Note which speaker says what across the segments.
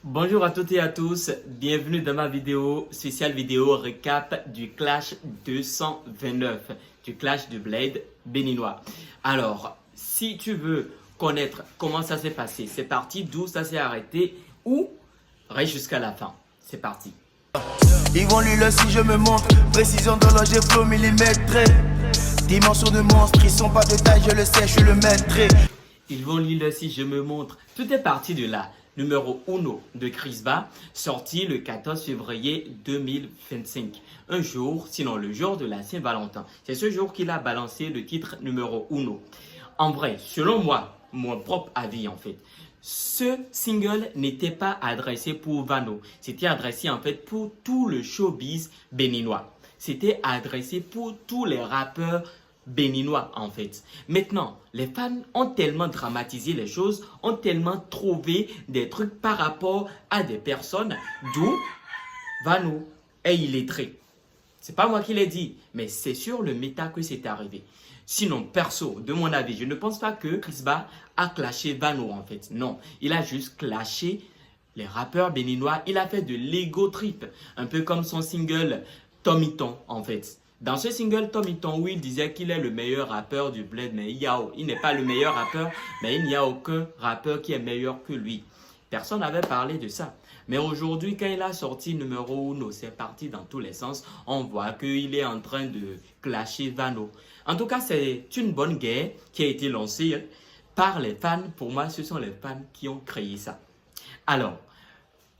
Speaker 1: Bonjour à toutes et à tous, bienvenue dans ma vidéo, spéciale vidéo récap du Clash 229, du Clash de Blade béninois. Alors, si tu veux connaître comment ça s'est passé, c'est parti, d'où ça s'est arrêté, ou reste jusqu'à la fin, c'est parti.
Speaker 2: Ils vont lui le si je me montre, précision dans l'objet flow millimétré. Dimension de monstre, ils sont pas de taille, je le sais, je suis le maître.
Speaker 1: Ils vont lire si je me montre. Tout est parti de là. Numéro 1 de Crisba, sorti le 14 février 2025. Un jour, sinon le jour de la Saint-Valentin. C'est ce jour qu'il a balancé le titre numéro 1. En vrai, selon moi, mon propre avis en fait, ce single n'était pas adressé pour Vano. C'était adressé en fait pour tout le showbiz béninois. C'était adressé pour tous les rappeurs béninois en fait. Maintenant, les fans ont tellement dramatisé les choses, ont tellement trouvé des trucs par rapport à des personnes, d'où Vano est illettré. C'est pas moi qui l'ai dit, mais c'est sur le méta que c'est arrivé. Sinon, perso, de mon avis, je ne pense pas que Crisba a clashé Vano en fait. Non, il a juste clashé les rappeurs béninois. Il a fait de l'ego trip, un peu comme son single Tomiton en fait. Dans ce single Tomiton où il disait qu'il est le meilleur rappeur du Bled, mais il n'est pas le meilleur rappeur, mais il n'y a aucun rappeur qui est meilleur que lui. Personne n'avait parlé de ça. Mais aujourd'hui, quand il a sorti numéro 1, c'est parti dans tous les sens. On voit qu'il est en train de clasher Vano. En tout cas, c'est une bonne guerre qui a été lancée par les fans. Pour moi, ce sont les fans qui ont créé ça. Alors,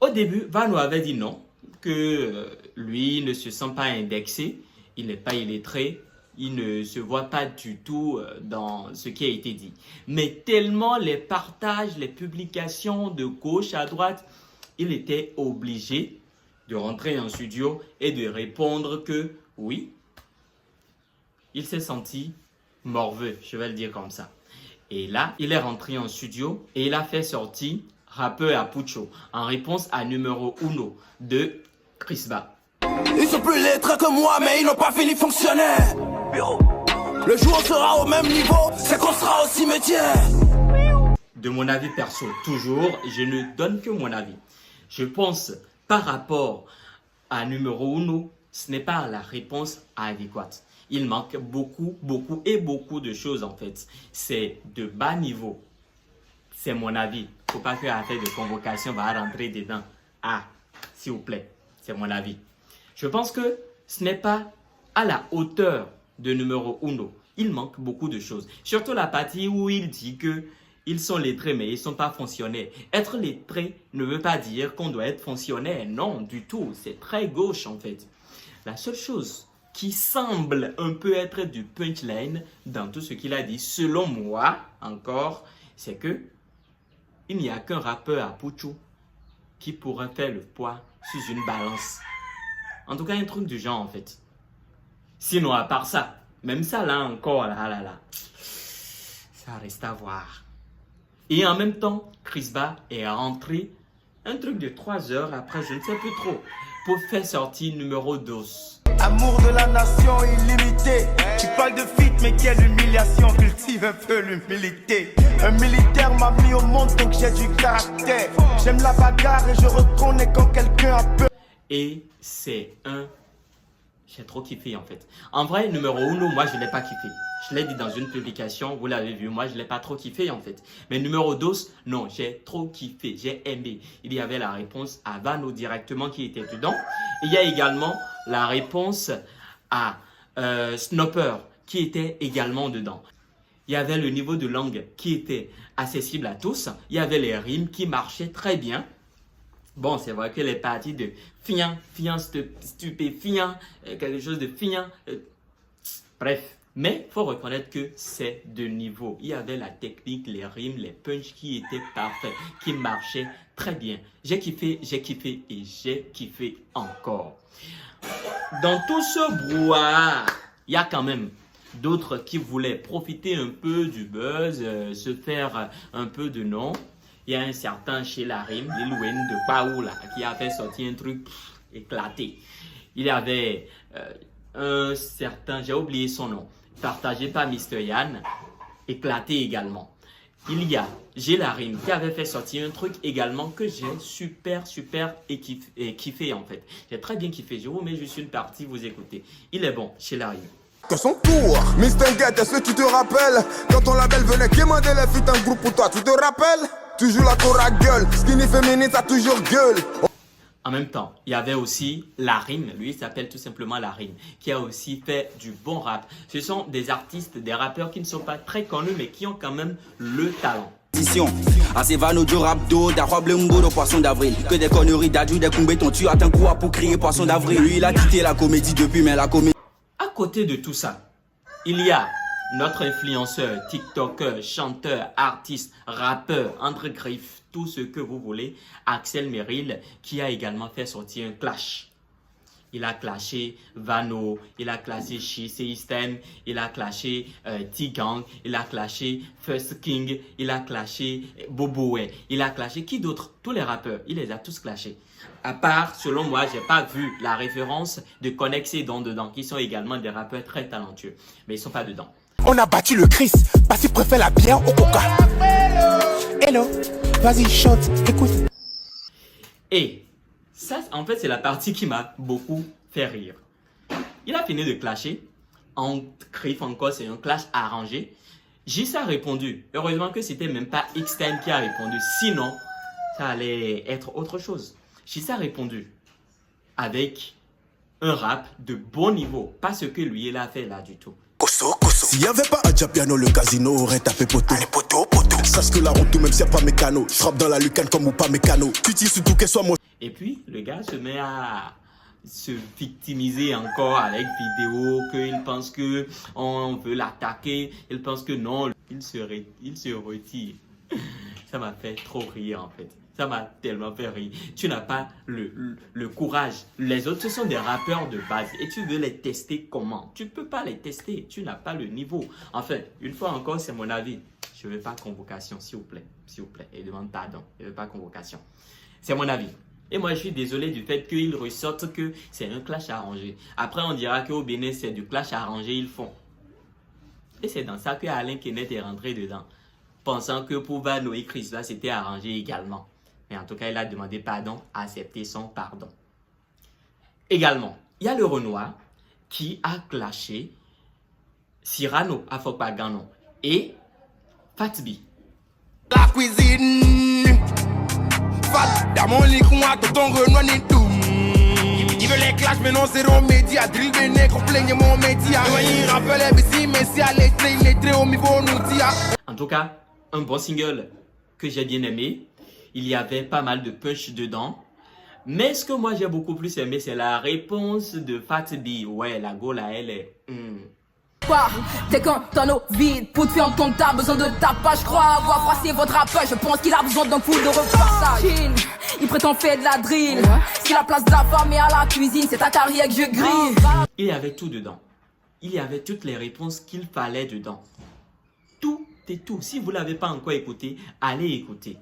Speaker 1: au début, Vano avait dit non, que lui ne se sent pas indexé. Il n'est pas illettré, il ne se voit pas du tout dans ce qui a été dit. Mais tellement les partages, les publications de gauche à droite, il était obligé de rentrer en studio et de répondre que oui, il s'est senti morveux, je vais le dire comme ça. Et là, il est rentré en studio et il a fait sortir Rappeur à Pucho en réponse à numéro 1 de Crisba.
Speaker 2: Ils sont plus lettrés que moi, mais ils n'ont pas fini fonctionnaire. Le jour où on sera au même niveau, c'est qu'on sera au cimetière.
Speaker 1: De mon avis perso, toujours, je ne donne que mon avis. Je pense, par rapport à numéro 1, ce n'est pas la réponse adéquate. Il manque beaucoup de choses en fait. C'est de bas niveau. C'est mon avis. Il ne faut pas que l'affaire de convocation va rentrer dedans. Ah, s'il vous plaît, c'est mon avis. Je pense que ce n'est pas à la hauteur de numéro 1. Il manque beaucoup de choses. Surtout la partie où il dit qu'ils sont lettrés mais ils ne sont pas fonctionnaires. Être lettré ne veut pas dire qu'on doit être fonctionnaire. Non, du tout. C'est très gauche en fait. La seule chose qui semble un peu être du punchline dans tout ce qu'il a dit, selon moi encore, c'est que il n'y a qu'un rappeur à Pucho qui pourrait faire le poids sur une balance. En tout cas, un truc du genre, en fait. Sinon, à part ça, même ça, là, encore, là, ça reste à voir. Et en même temps, Crisba est rentré un truc de 3 heures après, je ne sais plus trop, pour faire sortir numéro 12.
Speaker 2: Amour de la nation illimité. Tu parles de fit, mais quelle humiliation. Cultive un peu l'humilité. Un militaire m'a mis au monde, donc j'ai du caractère. J'aime la bagarre et je reconnais quand quelqu'un a peur.
Speaker 1: Et c'est un... J'ai trop kiffé en fait. En vrai, numéro 1, moi je ne l'ai pas kiffé. Je l'ai dit dans une publication, vous l'avez vu, moi je ne l'ai pas trop kiffé en fait. Mais numéro 12, non, j'ai trop kiffé, j'ai aimé. Il y avait la réponse à Vano directement qui était dedans. Il y a également la réponse à Snopper qui était également dedans. Il y avait le niveau de langue qui était accessible à tous. Il y avait les rimes qui marchaient très bien. Bon, c'est vrai que les parties de fiant, stupéfiant, quelque chose de fiant, bref. Mais il faut reconnaître que c'est de niveau. Il y avait la technique, les rimes, les punchs qui étaient parfaits, qui marchaient très bien. J'ai kiffé et j'ai kiffé encore. Dans tout ce brouhaha, il y a quand même d'autres qui voulaient profiter un peu du buzz, se faire un peu de nom. Il y a un certain chez la rime, Lil Wayne de Paola, qui a fait sortir un truc éclaté. Il y avait un certain, j'ai oublié son nom, partagé par Mr. Yann, éclaté également. il y a Gélarine qui avait fait sortir un truc également que j'ai super kiffé en fait. J'ai très bien kiffé. Je vous mets juste une partie, vous écoutez. Il est bon, Gélarine.
Speaker 3: Que son tour, Miss Tinguette, est-ce que tu te rappelles quand ton label venait quémander les feats un groupe pour toi, tu te rappelles? Toujours la tour à gueule, skinny féminine, t'as toujours gueule.
Speaker 1: En même temps, il y avait aussi Larine, lui il s'appelle tout simplement Larine, qui a aussi fait du bon rap. Ce sont des artistes, des rappeurs qui ne sont pas très connus, mais qui ont quand même le talent.
Speaker 4: Assez vano du rap d'eau, d'arroblumbo de poisson d'avril. Que des conneries d'adju, des combétons, tu attends quoi pour crier poisson d'avril. Lui il a quitté la comédie depuis, mais la comédie...
Speaker 1: À côté de tout ça, il y a notre influenceur, tiktoker, chanteur, artiste, rappeur, André Griff, tout ce que vous voulez, Axel Merrill, qui a également fait sortir un clash. Il a clashé Vano, il a clashé System, il a clashé T-Gang, il a clashé First King, il a clashé Boboé, il a clashé qui d'autre? Tous les rappeurs, il les a tous clashés. À part, selon moi, j'ai pas vu la référence de Connex et Don dedans, qui sont également des rappeurs très talentueux, mais ils sont pas dedans.
Speaker 3: On a battu le Chris, parce qu'il préfère la bière au coca. Hello, vas-y, chante, écoute.
Speaker 1: Et ça, en fait, c'est la partie qui m'a beaucoup fait rire. Il a fini de clasher. En Griff encore, c'est un clash arrangé. J.C. a répondu. Heureusement que c'était même pas X-Time qui a répondu. Sinon, ça allait être autre chose. J.C. a répondu avec un rap de bon niveau. Pas ce que lui, il a fait là du tout.
Speaker 3: S'il n'y avait pas Adjapiano, le casino aurait tapé poteau. Allez, poteau. Sache que la route, même s'il n'y a pas mécano. Je frappe dans la lucarne comme ou pas mécano. Tu tires surtout qu'elle soit moi.
Speaker 1: Et puis, le gars se met à se victimiser encore avec vidéo, qu'il pense qu'on veut l'attaquer. Il pense que non, il se retire. Ça m'a fait trop rire en fait. Ça m'a tellement fait rire. Tu n'as pas le courage. Les autres, ce sont des rappeurs de base. Et tu veux les tester comment? Tu ne peux pas les tester. Tu n'as pas le niveau. En fait, une fois encore, c'est mon avis. Je ne veux pas convocation, s'il vous plaît. S'il vous plaît. Et demande pardon. Je ne veux pas convocation. C'est mon avis. Et moi, je suis désolé du fait qu'ils ressortent que c'est un clash arrangé. Après, on dira qu'au Bénin, c'est du clash arrangé, ils font. Et c'est dans ça que Alain Kenneth est rentré dedans. Pensant que pour Vano et Chris, là, c'était arrangé également. Mais en tout cas, il a demandé pardon, accepté son pardon. Également, il y a le Renoir qui a clashé Cyrano Afokpagano et Fatbi.
Speaker 3: La cuisine. Fat, dans mon lit, moi, tonton Renoir n'est tout. Il veut les clashs, mais non, c'est au média. Drill des nègres, plaignez mon média. Il rappelle les ici, mais si à l'étrait, il est très haut niveau, nous dit.
Speaker 1: En tout cas, un bon single que j'ai bien aimé. Il y avait pas mal de punch dedans. Mais ce que moi j'ai beaucoup plus aimé, c'est la réponse de Fatbi. Ouais, la go là, elle est...
Speaker 5: T'es qu'un tonneau vide, pour te faire entendre t'as besoin de ta page. Je crois avoir froissé votre rappeur, je pense qu'il a besoin d'un coup de repassage. Il prétend faire de la drill, si la place de la femme est à la cuisine, c'est ta carrière que je grille.
Speaker 1: Il y avait tout dedans. Il y avait toutes les réponses qu'il fallait dedans. Tout et tout. Si vous ne l'avez pas encore écouté, allez écouter.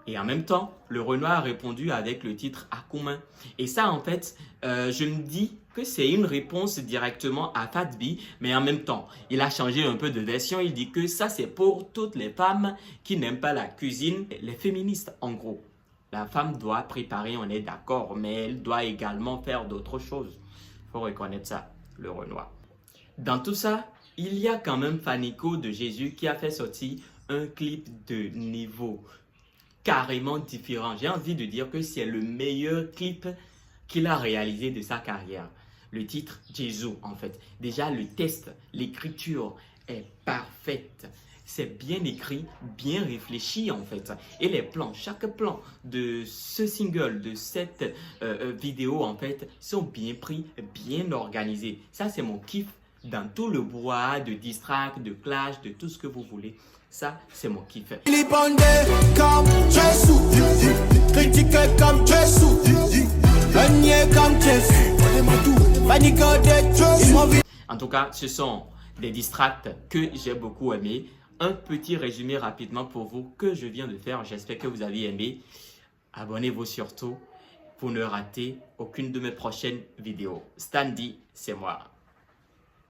Speaker 1: Et en même temps, le Renoir a répondu avec le titre Akoumain. Et ça, en fait, je me dis que c'est une réponse directement à Fatbi, mais en même temps, il a changé un peu de version. Il dit que ça, c'est pour toutes les femmes qui n'aiment pas la cuisine, les féministes, en gros. La femme doit préparer, on est d'accord, mais elle doit également faire d'autres choses. Il faut reconnaître ça, le Renoir. Dans tout ça, il y a quand même Fanico de Jésus qui a fait sortir un clip de niveau carrément différent. J'ai envie de dire que c'est le meilleur clip qu'il a réalisé de sa carrière. Le titre Jésus, en fait. Déjà, le texte, l'écriture est parfaite. C'est bien écrit, bien réfléchi, en fait. Et les plans, chaque plan de ce single, de cette vidéo, en fait, sont bien pris, bien organisés. Ça, c'est mon kiff dans tout le bois de distract, de clash, de tout ce que vous voulez. Ça, c'est mon kiff. En tout cas, ce sont des distracts que j'ai beaucoup aimés. Un petit résumé rapidement pour vous que je viens de faire. J'espère que vous avez aimé. Abonnez-vous surtout pour ne rater aucune de mes prochaines vidéos. Standy, c'est moi.